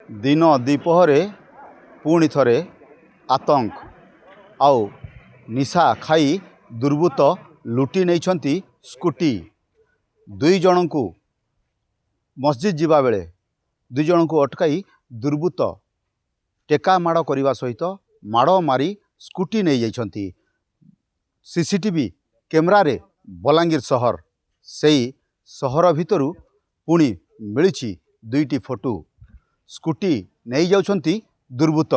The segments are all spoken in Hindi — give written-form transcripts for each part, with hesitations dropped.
दिन द्विपहरे पुणी थरे आतंक आउ निशा खाई दुर्बृत्त लुटी नहीं स्कूटी दुई जन को मस्जिद जीवा बेले दुई जन को अटकाई दुर्बृत्त टेका माड़ करने सहित माड़ मारी स्कूटी नहीं जाइछंती। सीसीटीवी कैमरा रे बलांगीर सहर से सहर भितरु पुणी मिली दुईटी फोटो स्कूटी नहीं जाउछंती दुर्बृत्त।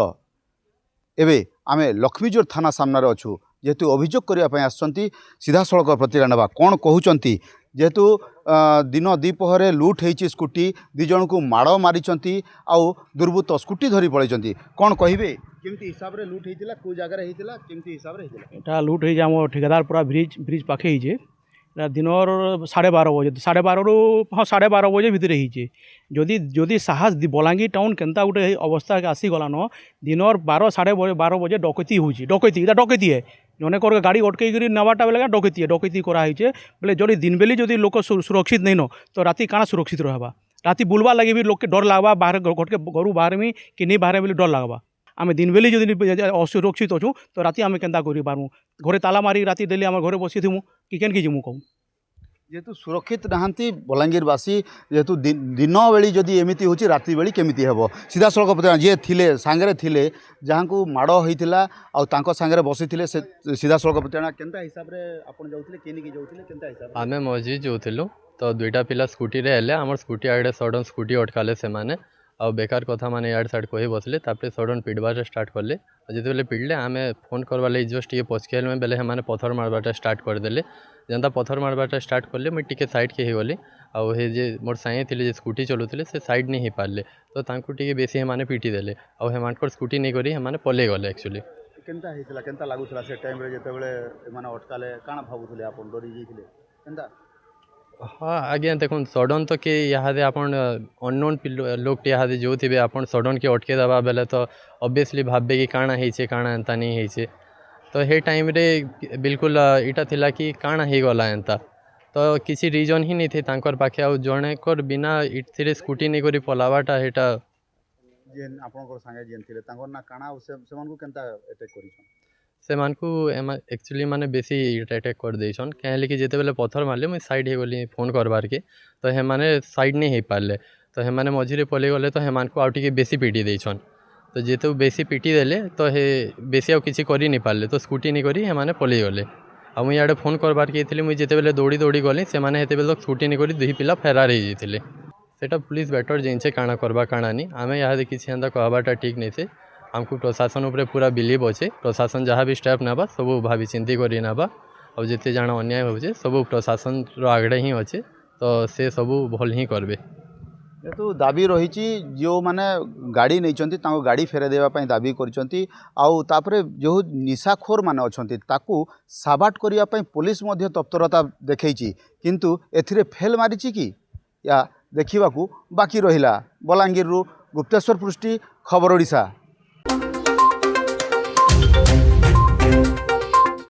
एबे आमे लक्ष्मीजोर थाना सामने अच्छु जेहेतु अभियोग करने आसछंती सीधा सड़क प्रतिक्रिया नेबा कौन कहउछंती जेहेतु दिन द्विपहरे लुट होती स्कूटी दी जन को माड़ मारी आउ दुर्बृत्त स्कूटी धरी पड़े कौन कहे केमती हिसाब रे लुट होता को जगह होता केमती हिसाब रे होता एटा लुट हो आम ठेकेदार पूरा ब्रिज ब्रिज पाखे होचे दिनर 12:30 बजे 12:30 रु हाँ 12:30 बजे भितर होचे जदि जदि साहस बलांगीर टाउन केनता गोटे अवस्था आसीगलान दिनर 12:30 बजे डकैती होची डकैती इटा डकैती है जने कर गाड़ी अटकई नवाटा बेले डकैती डकैती कराई बोले जदि दिन बेली जदि लोक सुरक्षित नहीं न तो राति काଣା सुरक्षित रहबा राति बुलवा लगे भी लोक के डर लगवा बाहर घर के घर बाहर में कि नहीं बाहर बोले डर लगवा आम दिन बेली जदि असुरक्षित अच्छू तो राति आम केन्ता कर पार्मु घरे ताला मारी राति डेली आम घरे बसी थी कि केन कि जीमु कहूँ जेहेतु सुरक्षित नहांती बलांगीरवासी जेहेतु दिन बेली जदि एमती होची राति बेली केमिति हेबो सीधा सड़क पत्र जे थिले सांगरे थिले जहाँ को माड़ होइतिला आ तांको सांगरे बसी थिले से सीधा सड़क पत्र केनता हिसाब रे आपण जाउथिले केनी कि जाउथिले केनता हिसाब आमे मस्जिद जाउथिलु तो दुईटा पिला स्कूटी रे हेले हमर स्कूटी आगे सडन स्कूटी अटकाले से माने आ बेकार कथा माने यार साइड कही बसले तापरे सडन पिटबार स्टार्ट करले जिते बेले पिटले आमे फोन करवा ले जस्ट ये पचकेल में बेले माने पत्थर मारबाटा स्टार्ट कर देले जनता पत्थर मारबाटा स्टार्ट करले मैं टिके साइड के ही गली आ जे मोर साई थिले जे स्कूटी चलुथिले से साइड नहीं हो पारले तो तांको टिके बेसी हेमाने पिटी देले आ हेमानकर स्कूटी नहीं करी हेमाने पले गले एक्चुअली केनता हितला केनता लागुथला से टाइम रे जेते बेले माने अटकाले काना भाबुथले आपन डरी जेथिले केनता हाँ आज्ञा देखो सडन तो कि यहाँ आपन अननोन लोग यहाँ जो थे आपन सडन के अटके दबा बेले तो ऑब्वियसली भाबे कि काଣା होइछे काଣା एंता नहीं होइछे तो हे टाइम रे बिल्कुल इटा थिला कि काଣା हो गला एंता तो किसी रीजन ही नहीं थे तांकर पाखे आ जणे कर बिना इथिरे स्कूटी नहीं करी पलावाटा हेटा जेन आपनकर संगे जेन थिले तांकर ना काଣା से मन को केनता अटैक करिछन से मान को एक्चुअली माने बेसी अटैक कर देछन कहे कि जेते बेले पत्थर मारले मुझे साइड हो गली फोन करबार के तो हे माने साइड नहीं हो पारले तो हे माने मझिरे पले गले तो हे मान को आउटी के बेसी पिटी देछन तो जेते बेसी पिटी देले तो हे बेसी आ किसी करी नहीं पारले तो स्कूटी नहीं करी हे माने पले गले आ मुझे इआडे फोन करबार के थिले मुझे जेते बेले दौड़ी दौड़ी गली से माने हेते बेले तो स्कूटी नहीं करी दुई पिला फेरार हो जाइथिले सेटा पुलिस बेटर जिनसे काଣା करबा काଣା नहीं आमे यहाँ किसी एंता कहबाटा ठीक नहीं से हमको प्रशासन उपरे पूरा बिलीव अच्छे प्रशासन जहाँ भी स्टेप नेबा सब भावी चिंती करी नेबा और जिते जाना अन्याय होचे सब प्रशासन आगड़े ही अच्छे तो से सब भल ही करबे जेहेतु दाबी रही जो माने गाड़ी नहीं गाड़ी फेरे देवाई दाबी करिसेंती आउ तापरे जो निशाखोर माने अछंती ताकू साबाट करने पुलिस मध्य तत्परता देखैछि किंतु एथिरे फेल मारिछि कि या देखिबाकू बाकी रहिला। बलांगीर गुप्तेश्वर पृष्टि खबर ओडिशा।